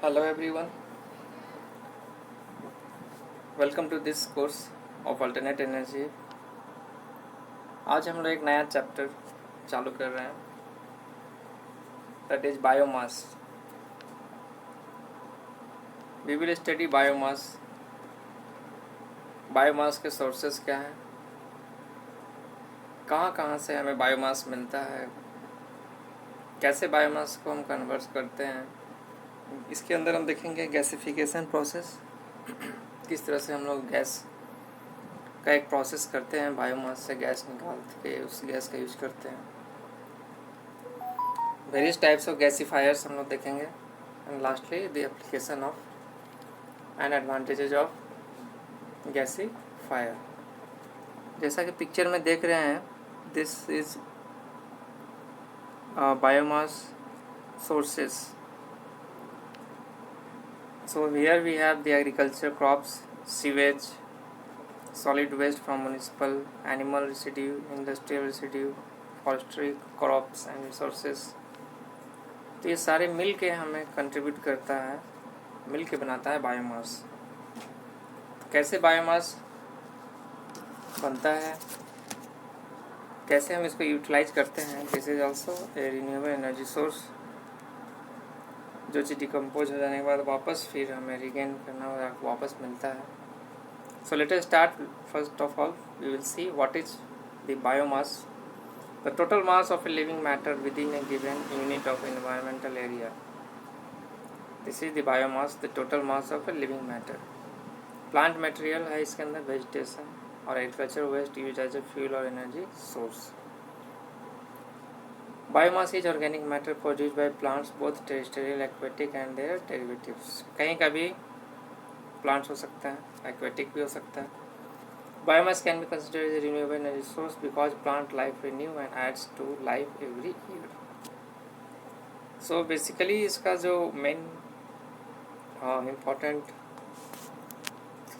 Hello everyone, welcome to this course of alternate energy। आज हम लोग एक नया चैप्टर चालू कर रहे हैं, that is biomass. We will study biomass. Biomass के सोर्सेस क्या हैं, कहाँ कहाँ से हमें बायोमास मिलता है, कैसे बायोमास को हम कन्वर्ट करते हैं। इसके अंदर हम देखेंगे गैसिफिकेशन प्रोसेस, किस तरह से हम लोग गैस का एक प्रोसेस करते हैं, बायोमास से गैस निकाल के उस गैस का यूज करते हैं। वेरियस टाइप्स ऑफ गैसीफायर्स हम लोग देखेंगे, and lastly the application of and advantages of gasifier. जैसा कि पिक्चर में देख रहे हैं, this is biomass sources. So here we have the agriculture crops, sewage, solid waste from municipal, animal residue, industrial residue, forestry crops and resources। तो ये सारे मिल के हमें कंट्रीब्यूट करता है, मिल के बनाता है बायोमास। कैसे बायोमास बनता है, कैसे हम इसको यूटिलाइज करते हैं। This is also A renewable energy source, जो चीज़ डिकम्पोज हो जाने के बाद वापस फिर हमें रिगेन करना होगा, वापस मिलता है। So let us start. First of all we will see what is the biomass. The total mass of a living matter within a given unit of environmental area. This is the biomass, the total mass of a living matter. Plant material है इसके अंदर, vegetation और agriculture waste use as a fuel और energy source. Biomass is organic matter produced by plants both terrestrial, aquatic and their derivatives. कहीं का भी plants हो सकता है, एक्वेटिक भी हो सकता है। Biomass can be considered as a renewable energy source because plant life renew and adds to life every year. So basically इसका जो मेन इम्पोर्टेंट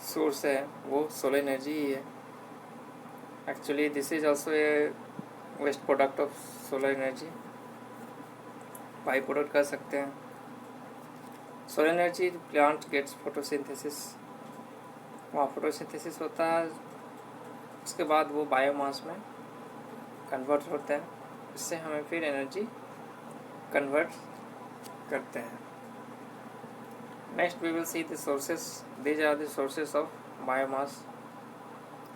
सोर्स है वो सोलर एनर्जी ही है। Actually this is also a waste product of solar energy, by product कर सकते हैं। Solar energy plant gets photosynthesis, वहाँ फोटोसिंथेसिस होता है, उसके बाद वो बायोमास में कन्वर्ट होता है, इससे हमें फिर एनर्जी कन्वर्ट करते हैं। Next we will see the sources. These are the sources of biomass.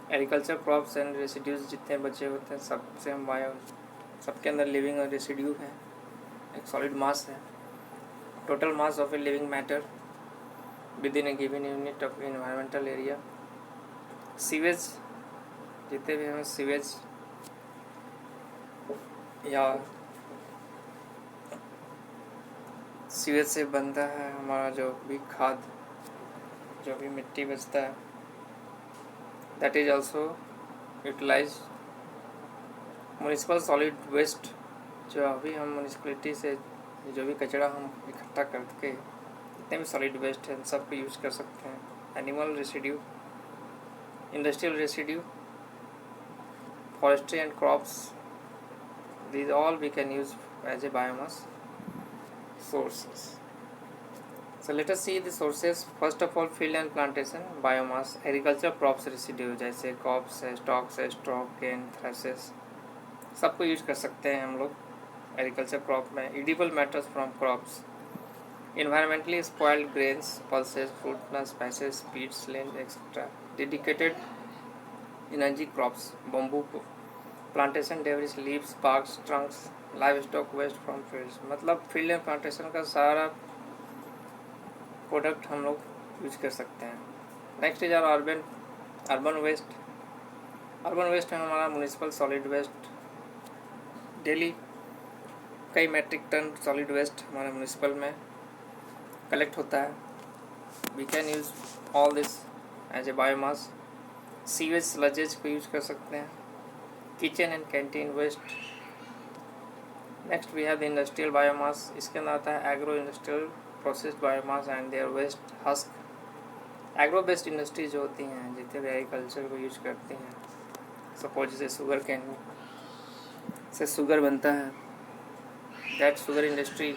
Agriculture crops and residues जितने बचे होते हैं सबसे हम सबके अंदर लिविंग और रेसिड्यू है, एक सॉलिड मास है। Total mass of a living matter within a given unit of environmental area. Sewage, जितने भी हमें सीवेज या सीवेज से बनता है हमारा जो भी खाद, जो भी मिट्टी बचता है, that is also utilize. Municipal solid waste, जो अभी हम म्यूनिसिपलिटी से जो भी कचरा हम इकट्ठा करके जितने भी सॉलिड वेस्ट है सब को यूज कर सकते हैं। Animal residue, industrial residue, forestry and crops, these all we can use as a biomass sources. So let us see the sources. First of all, field and plantation biomass, agriculture crops residue जैसे crops है, stalks है, straw, cane, thrashes, सबको use कर सकते हैं हम लोग agriculture crop में। edible matters from crops, environmentally spoiled grains, pulses, fruit nuts, spices, seeds, land, etc. dedicated energy crops, bamboo plantation debris, leaves, barks, trunks, livestock waste from fields. मतलब field and plantation का सारा product हम लोग use कर सकते हैं। Next is our urban waste. Urban waste है हमारा म्यूनिसिपल सॉलिड वेस्ट। डेली कई मेट्रिक टन सॉलिड वेस्ट हमारे म्यूनिसिपल में कलेक्ट होता है। We can use all this as a biomass. Sewage sludges को यूज कर सकते हैं। Kitchen and canteen waste. Next we have the industrial biomass. इसके अंदर आता है agro industrial processed biomass and their waste husk. Agro based industry जो होती हैं, जितने भी एग्रीकल्चर को यूज करती हैं, सपोज जैसे शुगर कैन से शुगर बनता है, दैट शुगर इंडस्ट्री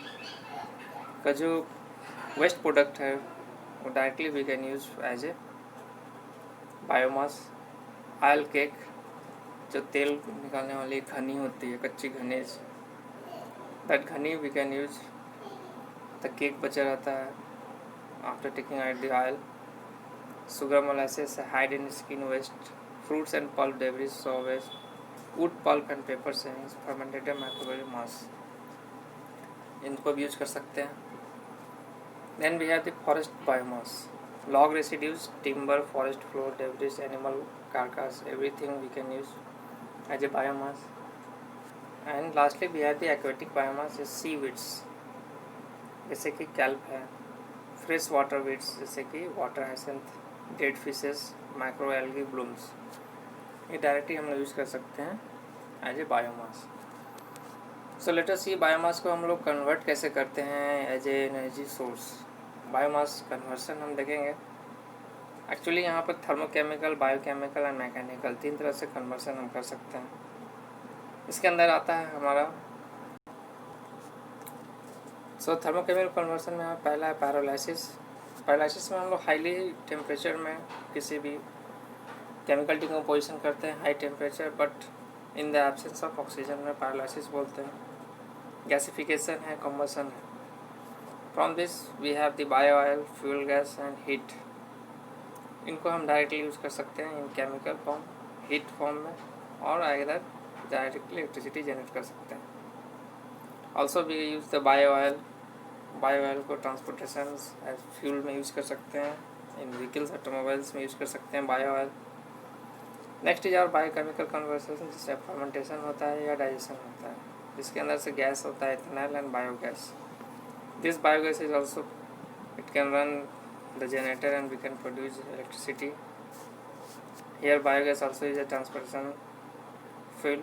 का जो वेस्ट प्रोडक्ट है वो directly we can use as a biomass. Oil cake, जो तेल निकालने वाली घनी होती है, कच्ची घनीज, दैट घनी we can use the cake बचा रहता है after taking out the oil. Sugar molasses hide in skin waste, fruits and pulp debris, saw waste, wood pulp and paper shavings, fermented microwave mass, इनको भी use कर सकते हैं। Then we have the forest biomass, log residues, timber, forest floor, debris, animal carcass, everything we can use as a biomass. And lastly we have the aquatic biomass, is seaweeds जैसे कि kelp है, fresh water weeds जैसे कि water hyacinth, dead fishes, micro algae blooms, ये directly हम लोग use कर सकते हैं as a biomass. So let us see biomass को हम लोग कन्वर्ट कैसे करते हैं as a energy source. Biomass conversion हम देखेंगे। एक्चुअली यहाँ पर थर्मोकेमिकल, बायोकेमिकल एंड मैकेनिकल 3 तरह से कन्वर्सन हम कर सकते हैं। इसके अंदर आता है हमारा थर्मोकेमिकल कन्वर्सन में पहला है पैरोलाइसिस। पैरोलाइसिस में हम लोग हाईली टेम्परेचर में किसी भी केमिकल डिकम्पोजिशन करते हैं, high temperature, but in the absence of oxygen में पैरोलाइसिस बोलते हैं। गैसिफिकेशन है, कम्बसन है। From this we have the bio oil, fuel gas and heat. इनको हम डायरेक्टली यूज़ कर सकते हैं in chemical form, heat form में, और अगर डायरेक्टली इलेक्ट्रिसिटी जनरेट कर सकते हैं। Also we use the bio oil. Bio oil को ट्रांसपोर्टेशन एज फ्यूल में यूज़ कर सकते हैं, इन व्हीकल्स, ऑटोमोबाइल्स में यूज़ कर सकते हैं बायो ऑयल। नेक्स्ट इज और बायोकेमिकल कन्वर्सन, जिससे फर्मेंटेशन होता है या डाइजेशन होता है, जिसके अंदर से गैस होता है ethanol and biogas. This biogas is also, it can run the generator and we can produce electricity. Here biogas also is a transportation fuel.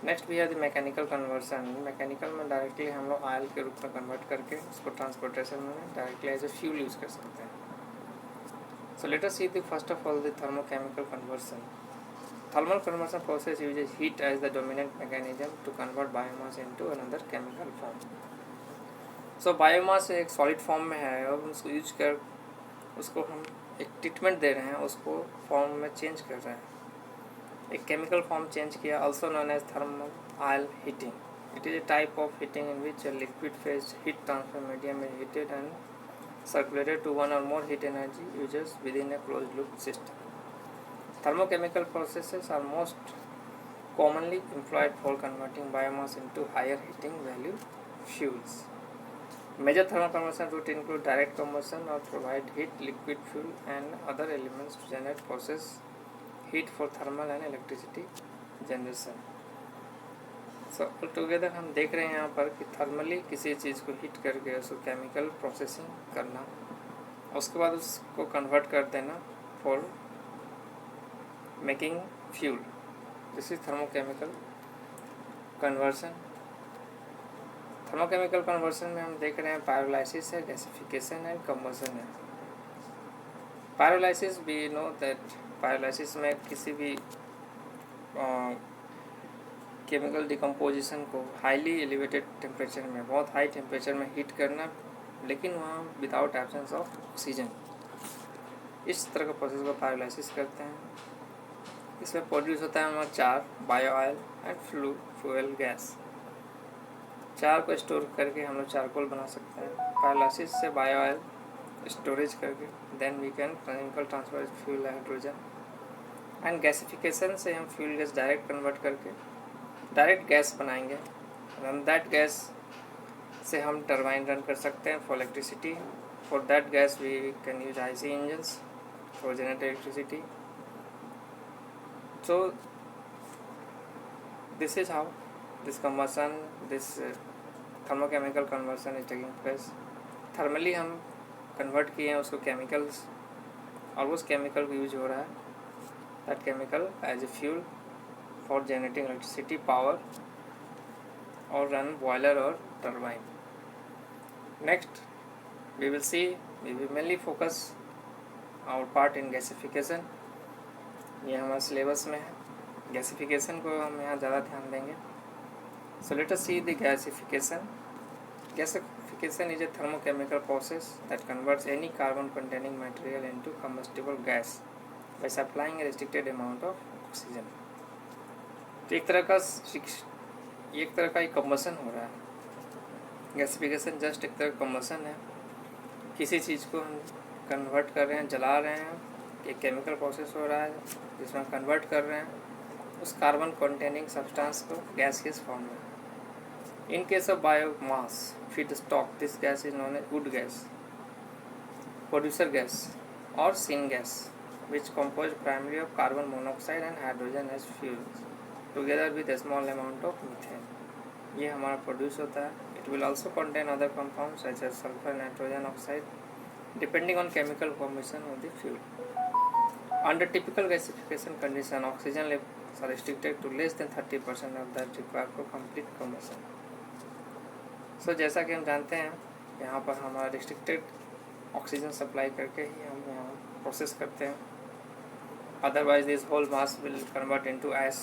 Next we have the mechanical conversion. Mechanical में directly हम लोग oil के रूप में convert करके उसको transportation में directly as a fuel use कर सकते हैं। So let us see the first of all the thermochemical conversion. Thermal conversion process uses heat as the dominant mechanism to convert biomass into another chemical form. So biomass एक solid form में है और उसको use कर उसको हम एक treatment दे रहे हैं, उसको फॉर्म में चेंज कर रहे हैं, एक केमिकल फॉर्म चेंज किया, also known as thermal oil heating. It is a type of heating in which liquid phase heat transfer medium is heated and circulated to one or more heat energy users within a close loop system. Thermochemical processes are most commonly employed for converting biomass into higher heating value fuels. Major thermal conversion route include direct combustion or provide heat, liquid fuel and other elements to generate process heat for thermal and electricity generation. So altogether हम देख रहे हैं यहाँ पर कि thermally किसी चीज़ को heat करके उसको केमिकल प्रोसेसिंग करना, उसके बाद उसको कन्वर्ट कर देना for making fuel. This is thermochemical conversion. Thermochemical conversion में हम देख रहे हैं पायरोलाइसिस है, गैसिफिकेशन है, कम्बसन है। Pyrolysis we know that pyrolysis में किसी भी केमिकल डिकम्पोजिशन को हाईली एलिवेटेड टेम्परेचर में, बहुत हाई टेम्परेचर में हीट करना, लेकिन वहाँ विदाउट एब्सेंस ऑफ ऑक्सीजन, इस तरह का प्रोसेस को पायरोलाइसिस करते हैं। इसमें प्रोड्यूस होता है हमारा चार, bio oil and fuel gas. चार को स्टोर करके हम लोग चारकोल बना सकते हैं। पायरोलाइसिस से बायो ऑयल स्टोरेज करके then we can chemical transfer fuel hydrogen. And gasification से हम फ्यूल गैस डायरेक्ट कन्वर्ट करके डायरेक्ट गैस बनाएंगे। एंड दैट गैस से हम टरबाइन रन कर सकते हैं for electricity. For that gas we can use IC engines for generate electricity. So this is how this combustion, this thermochemical conversion is taking place. Thermally हम convert किए हैं उसको chemicals, और उस केमिकल को यूज हो रहा है that chemical as a fuel for generating electricity power और रन बॉयलर और turbine. Next we will mainly focus our part in gasification. ये हमारे सिलेबस में है। गैसिफिकेशन को हम यहाँ ज़्यादा ध्यान देंगे। सो let us see the gasification. Gasification is a thermochemical process that converts any carbon-containing material into combustible gas by supplying a restricted amount of oxygen. तो एक तरह का एक कम्बसन हो रहा है। गैसिफिकेशन जस्ट एक तरह का कम्बसन है, किसी चीज़ को हम कन्वर्ट कर रहे हैं, जला रहे हैं, एक केमिकल प्रोसेस हो रहा है जिसमें हम कन्वर्ट कर रहे हैं उस कार्बन कंटेनिंग सब्सटेंस को गैस के फॉर्म में। In case of biomass feedstock, this gas is known as wood gas, producer gas or syngas, which composed primarily of carbon monoxide and hydrogen as fuels, together with a small amount of methane. ये हमारा produce होता है. It will also contain other compounds such as sulfur, nitrogen oxide, depending on chemical formation of the fuel. Under typical gasification condition, oxygen levels are restricted to less than 30% of that required for complete combustion. सो जैसा कि हम जानते हैं यहाँ पर हमारा restricted oxygen supply करके ही हम यहाँ प्रोसेस करते हैं, otherwise this whole mass will convert into ash.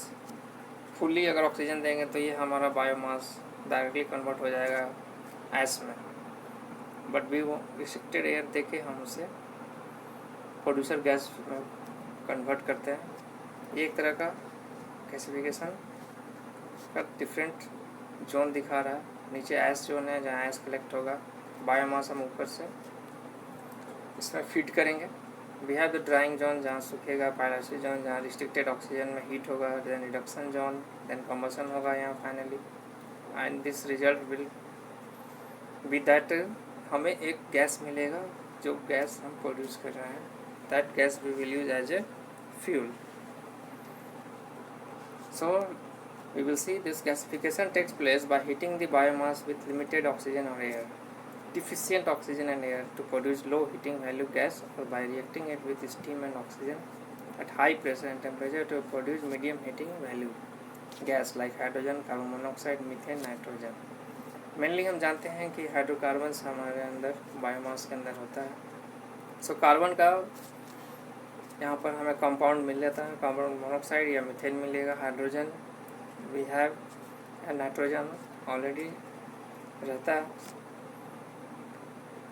Fully अगर ऑक्सीजन देंगे तो ये हमारा बायोमास डायरेक्टली कन्वर्ट हो जाएगा ऐश में, बट भी वो रिस्ट्रिक्टेड एयर दे के हम उसे प्रोड्यूसर गैस में कन्वर्ट करते हैं। ये एक तरह का गैसिफिकेशन का डिफरेंट जोन दिखा रहा है। नीचे ऐश जोन है जहाँ ऐश कलेक्ट होगा, बायोमास हम ऊपर से इसमें फीड करेंगे। We have the drying zone जहाँ सूखेगा, पायलसी जोन जहाँ रिस्ट्रिक्टेड ऑक्सीजन में हीट होगा, then reduction zone, then combustion होगा यहाँ finally, and this result will be that हमें एक गैस मिलेगा जो गैस हम प्रोड्यूस कर रहे हैं, that gas we will use as a fuel. So we will see this gasification takes place by heating the biomass with limited oxygen or air, deficient oxygen and air to produce low heating value gas, or by reacting it with steam and oxygen at high pressure and temperature to produce medium heating value gas like hydrogen, carbon monoxide, methane, nitrogen. Mainly हम जानते हैं कि hydrocarbons हमारे अंदर biomass के अंदर होता है। सो कार्बन का यहाँ पर हमें कंपाउंड मिल जाता है, कार्बन मोनोक्साइड या मीथेन मिलेगा, hydrogen we have and nitrogen already रहता है।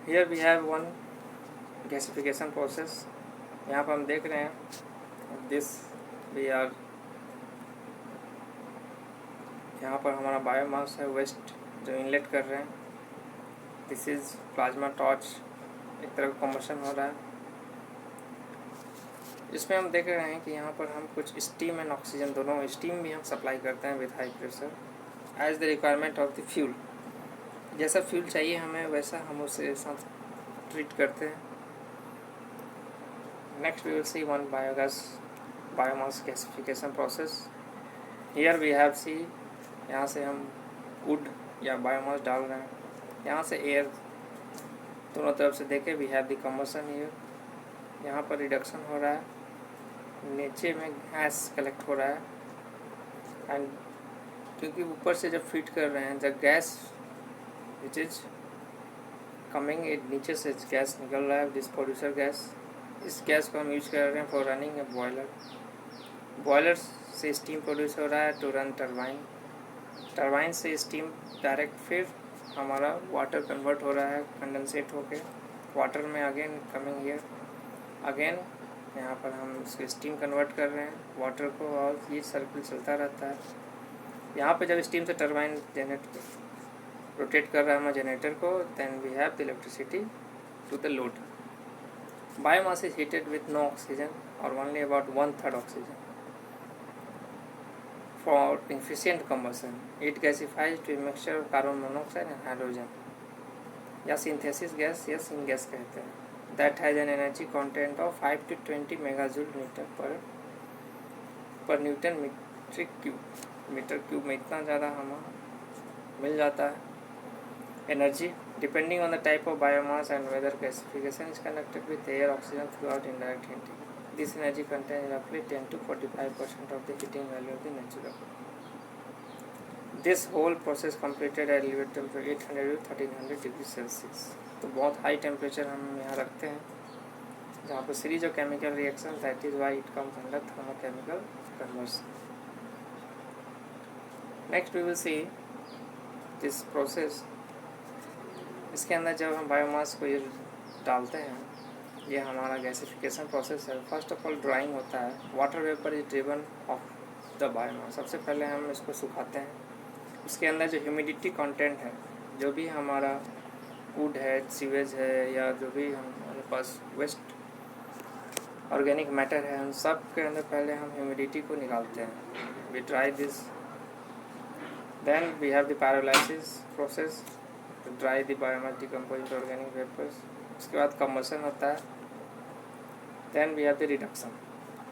Here we have one gasification process. यहाँ पर हम देख रहे हैं दिस वी आर, यहाँ पर हमारा बायोमास है वेस्ट जो इनलेट कर रहे हैं। दिस इज़ प्लाज्मा टॉर्च, एक तरह का कम्बशन हो रहा है। इसमें हम देख रहे हैं कि यहाँ पर हम कुछ स्टीम एंड ऑक्सीजन दोनों, स्टीम भी हम सप्लाई करते हैं with high pressure as the requirement of the fuel. जैसा फ्यूल चाहिए हमें वैसा हम उसे साथ ट्रीट करते हैं। Next we will see one biomass gasification process. Here we have see, यहाँ से हम वुड या बायोमास डाल रहे हैं, यहाँ से एयर दोनों तरफ से देखे we have the combustion here. यहाँ पर रिडक्शन हो रहा है, नीचे में गैस कलेक्ट हो रहा है, एंड क्योंकि ऊपर से जब फीड कर रहे हैं the gas which is coming, नीचे से गैस निकल रहा है, दिस प्रोड्यूसर गैस। इस गैस को हम यूज कर रहे हैं for running A boiler. Boiler से स्टीम प्रोड्यूस हो रहा है टू रन टरबाइन, टरबाइन से स्टीम डायरेक्ट फिर हमारा वाटर कन्वर्ट हो रहा है, कंडेंसेट होके वाटर में अगेन कमिंग हियर, अगेन यहाँ पर हम उसको स्टीम कन्वर्ट कर रहे हैं वाटर को, और ये सर्कल चलता रहता है। यहाँ पे जब स्टीम से टरबाइन रोटेट कर रहा है हमारे जनरेटर को, then we have the electricity to the load. Biomass is heated with no oxygen or only about 1/3 oxygen for efficient combustion. It gasifies to a mixture of carbon monoxide and hydrogen, या synthesis gas या सिंगैस कहते हैं। That has an energy content of 5 to 20 megajoule per Newton metric cube। Metre cube में इतना ज़्यादा हमें मिल जाता है energy. Depending on the type of biomass and whether gasification is connected with air oxygen throughout indirect heating. This energy contains roughly 10 to 45% of the heating value of the natural. This whole process completed at elevated temperature 800 to 1300 degree Celsius. तो बहुत high temperature हम यहाँ रखते हैं जहाँ पर series of chemical reaction, that is why it comes under thermochemical conversion. Next we will see this process इसके अंदर जब हम बायोमास को ये डालते हैं, ये हमारा गैसिफिकेशन प्रोसेस है। फर्स्ट ऑफ ऑल ड्राइंग होता है, water vapour is driven of the biomass. सबसे पहले हम इसको सुखाते हैं, उसके अंदर जो ह्यूमिडिटी कंटेंट है, जो भी हमारा वुड है, सीवेज है, या जो भी हमारे पास वेस्ट ऑर्गेनिक मैटर है, उन सब के अंदर पहले हम ह्यूमिडिटी को निकालते हैं। We dry this, then we have the pyrolysis process to dry the biomass decomposed organic vapours. उसके बाद कंबशन होता है, then we have the reduction.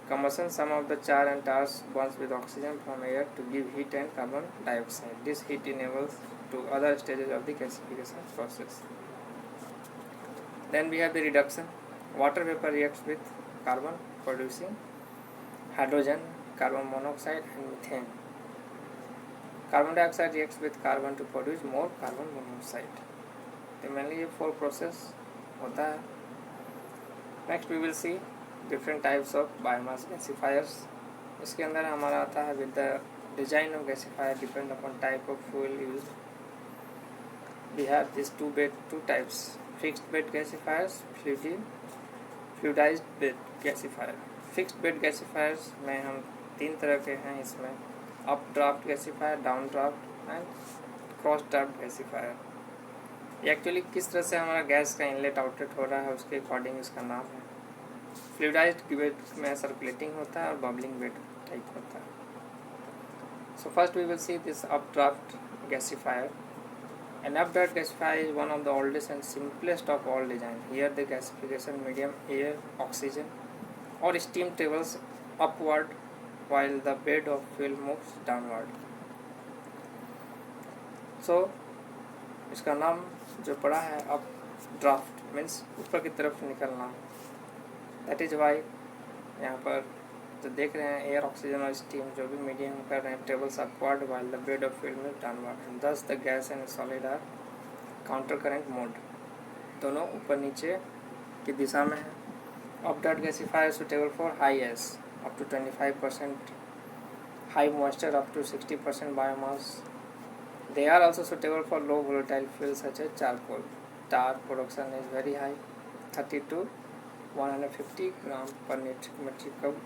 Combustion, some of the char and tars burns with oxygen from air to give heat and carbon dioxide. This heat enables to other stages of the gasification process. Then we have the reduction. Water vapor reacts with carbon, producing hydrogen, carbon monoxide and methane. Carbon dioxide reacts with carbon to produce more carbon monoxide. तो mainly ये 4 process होता है. Next we will see different types of biomass gasifiers. इसके अंदर हमारा आता है with the design of gasifier depend upon type of fuel use. We have this two types, fixed bed gasifiers, fluidized bed gasifier. Fixed bed gasifiers में हम 3 तरह के हैं इसमें, updraft gasifier, downdraft and cross draft gasifier. Actually किस तरह से हमारा गैस का इनलेट आउटलेट हो रहा है उसके अकॉर्डिंग इसका नाम है। फ्लूइडाइज्ड बेड में सर्कुलेटिंग होता है और बबलिंग बेड टाइप होता है। So first we will see this updraft gasifier. An updraft gasifier is one of the oldest and simplest of all design. Here the gasification medium air, oxygen or steam travels upward while the bed of fuel moves downward. So इसका नाम जो पड़ा है updraft means ऊपर की तरफ निकलना। That is why यहाँ पर जो देख रहे हैं एयर, ऑक्सीजन और स्टीम जो भी मीडियम कर रहे हैं travels upward while the bed of fuel moves downward and thus the gas and solid are counter current mode, दोनों ऊपर नीचे की दिशा में है। Updraft gasifier suitable for high ash up to 25%, high moisture up to 60% biomass. They are also suitable for low volatile fuels such as charcoal. Tar production is very high, 30 to 150 gram per metric cube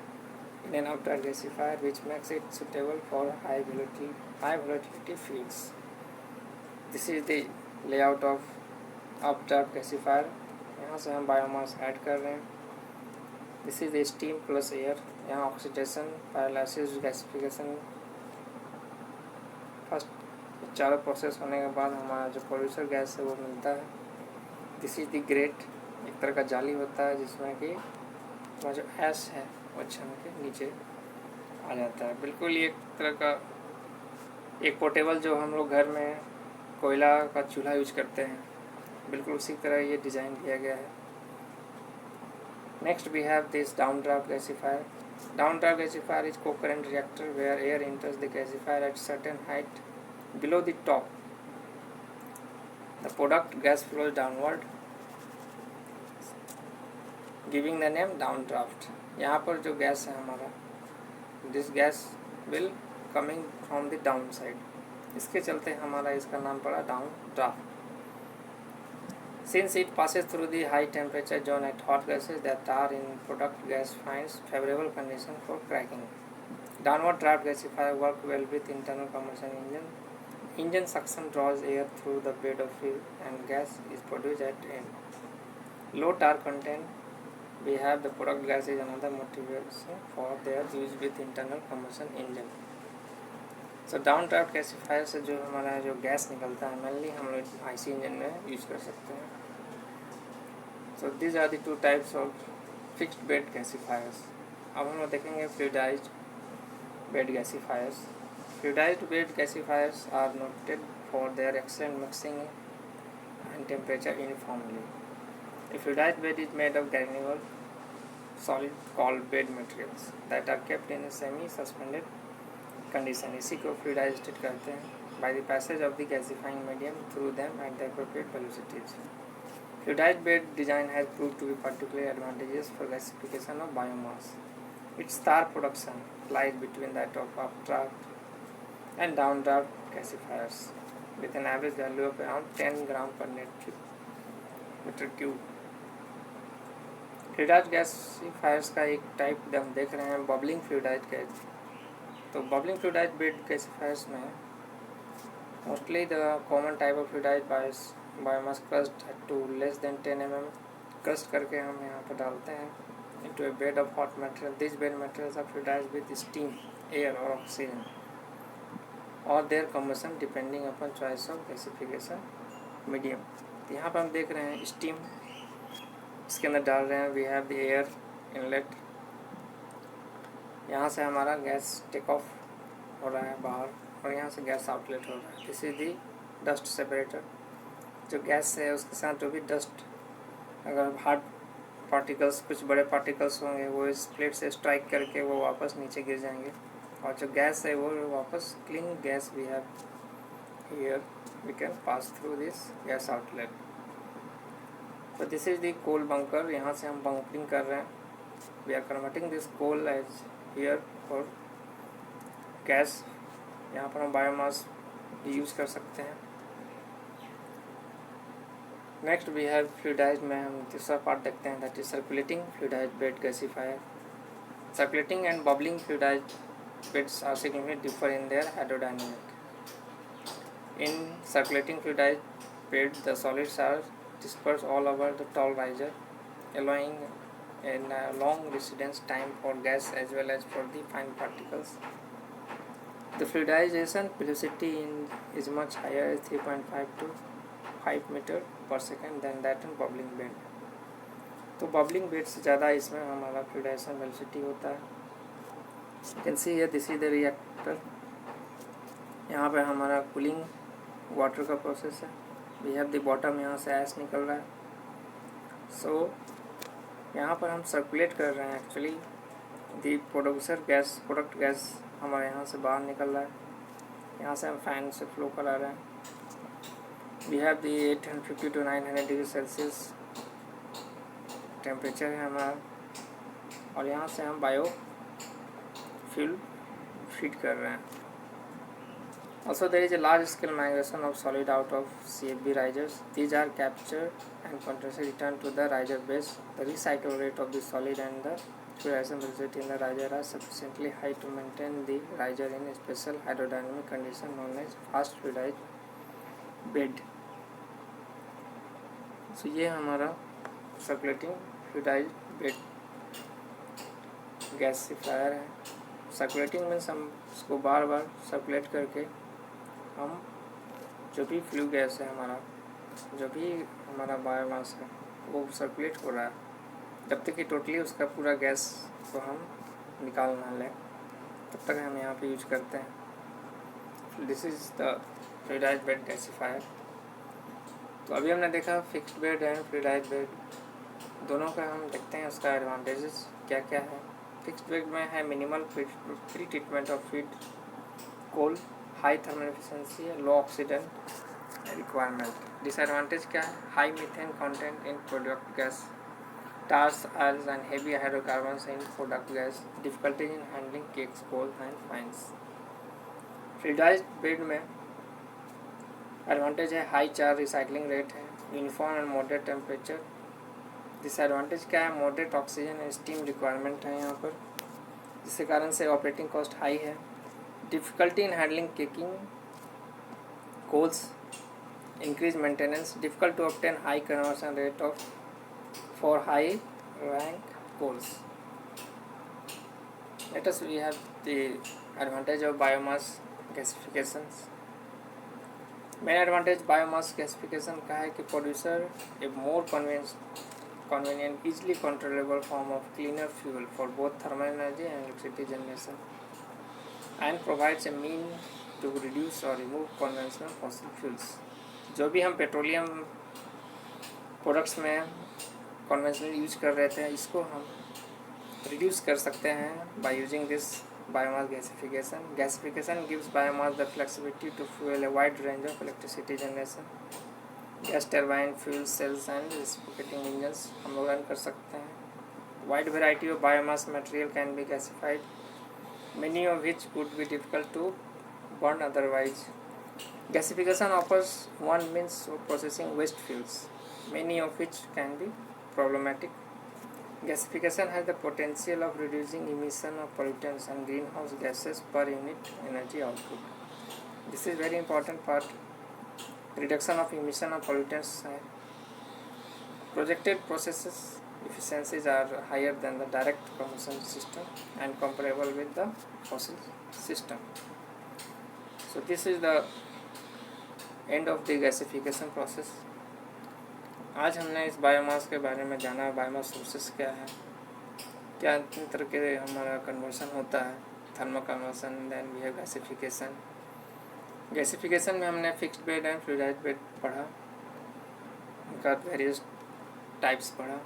in an updraft gasifier, which makes it suitable for high volatility fuels. This is the layout of updraft gasifier. यहाँ से हम biomass add कर रहे हैं। This is the steam plus air. यहाँ oxidation, pyrolysis, gasification, first चारों process होने के बाद हमारा जो प्रोड्यूसर गैस है वो मिलता है। दिस इज द ग्रेट, एक तरह का जाली होता है जिसमें कि हमारा जो ऐश है वो छन के नीचे आ जाता है। बिल्कुल एक तरह का एक पोर्टेबल जो हम लोग घर में कोयला का चूल्हा यूज करते हैं, बिल्कुल उसी तरह ये डिज़ाइन किया गया है। Next we have this downdraft gasifier. Downdraft gasifier is co-current reactor where air enters the gasifier at certain height below the top. The product gas flows downward, giving the name downdraft. यहाँ पर जो gas है हमारा, this gas will coming from the downside. इसके चलते हमारा इसका नाम पड़ा downdraft. Since it passes through the high temperature zone at hot gases, that are in product gas finds favorable condition for cracking. Downward draft gasifier work well with internal combustion engine. Engine suction draws air through the bed of fuel and gas is produced at end. Low tar content, we have the product gas is another motivation for their use with internal combustion engine. So downdraft gasifier से जो हमारा जो gas निकलता है mainly हम लोग IC engine में use कर सकते हैं। So these are the 2 types of fixed bed gasifiers. अब हम लोग देखेंगे fluidized bed gasifiers. Fluidized bed gasifiers are noted for their excellent mixing and temperature uniformly. A fluidized bed is made of granular solid called bed materials that are kept in a semi-suspended condition. इसी को fluidized कहते हैं by the passage of the gasifying medium through them at the appropriate velocities. Fluidized bed design has proved to be particularly advantageous for gasification of biomass. Its tar production lies between that of updraft and downdraft gasifiers with an average value of around 10 gram per metric meter cube. Fluidized gasifiers का एक type हम देख रहे हैं bubbling fluidized gas. तो bubbling fluidized bed gasifiers में mostly the common type of fluidized biomass crushed to less than 10 mm crushed करके हम यहाँ पर डालते हैं into a bed of hot material. These bed materials are fluidized with steam, air or oxygen or their combustion depending upon choice of gasification medium. तो यहाँ पर हम देख रहे हैं स्टीम इसके अंदर डाल रहे हैं। We have the air inlet, यहाँ से हमारा गैस टेक ऑफ हो रहा है बाहर और यहाँ से गैस आउटलेट हो रहा है। This is the dust separator. जो गैस है उसके साथ जो भी डस्ट, अगर हार्ड पार्टिकल्स, कुछ बड़े पार्टिकल्स होंगे, वो इस प्लेट से स्ट्राइक करके वो वापस नीचे गिर जाएंगे और जो गैस है वो वापस clean gas we have here we can pass through this gas outlet. तो this is the coal bunker. यहाँ से हम बंकरिंग कर रहे हैं। We are converting this coal as here for gas. यहाँ पर हम बायोमास यूज कर सकते हैं। नेक्स्ट वी हैव फ्लूइडाइज्ड में हम तीसरा पार्ट देखते हैं, that is circulating fluidized bed gasifier. Circulating and bubbling fluidized beds are significantly differ in their hydrodynamic. In circulating fluidized bed the solids are dispersed all over the tall riser, allowing a long residence time for gas as well as for the fine particles. The fluidization velocity is much higher, 3.5 to 5 meter per second than that in bubbling bed. तो bubbling bed से ज़्यादा इसमें हमारा fluidization velocity होता है। You can see here this is the reactor। यहाँ पे हमारा cooling water का प्रोसेस है। वी हैव द बॉटम, यहाँ से ऐश निकल रहा है। सो यहाँ पर हम सर्कुलेट कर रहे हैं। Actually the producer gas, product gas हमारे यहाँ से बाहर निकल रहा है। यहाँ से हम फैन से फ्लो करा रहे हैं। We have the 850 to 900 degree Celsius temperature है हमारा और यहाँ से हम बायो फ्यूल फीड कर रहे हैं। Also, there is a large-scale migration of solid out of CFB risers. These are captured and continuously returned to the riser base. The recycle rate of the solid and the fluidization velocity in the riser are sufficiently high to maintain the riser in a special hydrodynamic condition known as fast fluidized bed. So, ये हमारा circulating fluidized bed gasifier है। Circulating means हम इसको बार बार circulate करके हम जो भी flue gas है हमारा, जो भी हमारा बायोमास है वो सर्कुलेट हो रहा है जब तक कि टोटली उसका पूरा गैस को हम निकाल ना लें, तब तक हम यहाँ पे यूज करते हैं। This is the fluidized bed gasifier. तो अभी हमने देखा fixed bed and fluidised bed, दोनों का हम देखते हैं उसका एडवांटेजेस क्या क्या है। फिक्स्ड बेड में है minimal free treatment of feed coal, high thermal efficiency, low oxidant requirement. Disadvantage क्या है? High methane content in product gas, tars, oils and heavy hydrocarbons in product gas, difficulties in handling cakes, coals and fines. Fluidized bed में advantage है high charge recycling rate है, uniform and moderate temperature. Disadvantage क्या है? Moderate oxygen and steam requirement है यहाँ पर, जिसके कारण से ऑपरेटिंग कॉस्ट हाई है। Difficulty in handling caking coals, increase maintenance, difficult to obtain high conversion rate of for high rank coals. Let us we have the advantage of biomass gasifications. Main advantage biomass gasification का है कि producer a more convenient, easily controllable form of cleaner fuel for both thermal energy and electricity generation, and provides a mean to reduce or remove conventional fossil fuels. जो भी हम petroleum products में conventional use कर रहे थे, इसको हम reduce कर सकते हैं by using this biomass gasification. Gasification gives biomass the flexibility to fuel a wide range of electricity generation. Gas turbine, fuel cells and reciprocating engines हम लोग रन कर सकते हैं। Wide variety of biomass material can be gasified, many of which would be difficult to burn otherwise. Gasification offers one means of processing waste fuels. many of which can be problematic. Gasification has the potential of reducing emission of pollutants and greenhouse gases per unit energy output. This is very important part. Reduction of emission of pollutants. Projected processes efficiencies are higher than the direct combustion system and comparable with the fossil system. So this is the end of the gasification process. आज हमने इस biomass के बारे में जाना, biomass sources क्या है, क्या तरह के हमारा कन्वर्सन होता है, thermal conversion, then we have gasification. Gasification में हमने fixed bed and fluidised bed पढ़ा, उनका वेरियस टाइप्स पढ़ा.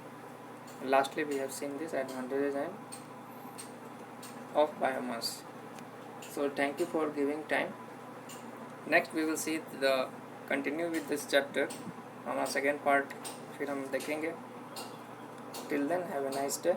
Lastly we have seen this advantages and of biomass. So thank you for giving time. Next we will see the continue with this chapter. हमारा second part फिर हम देखेंगे. Till then have a nice day.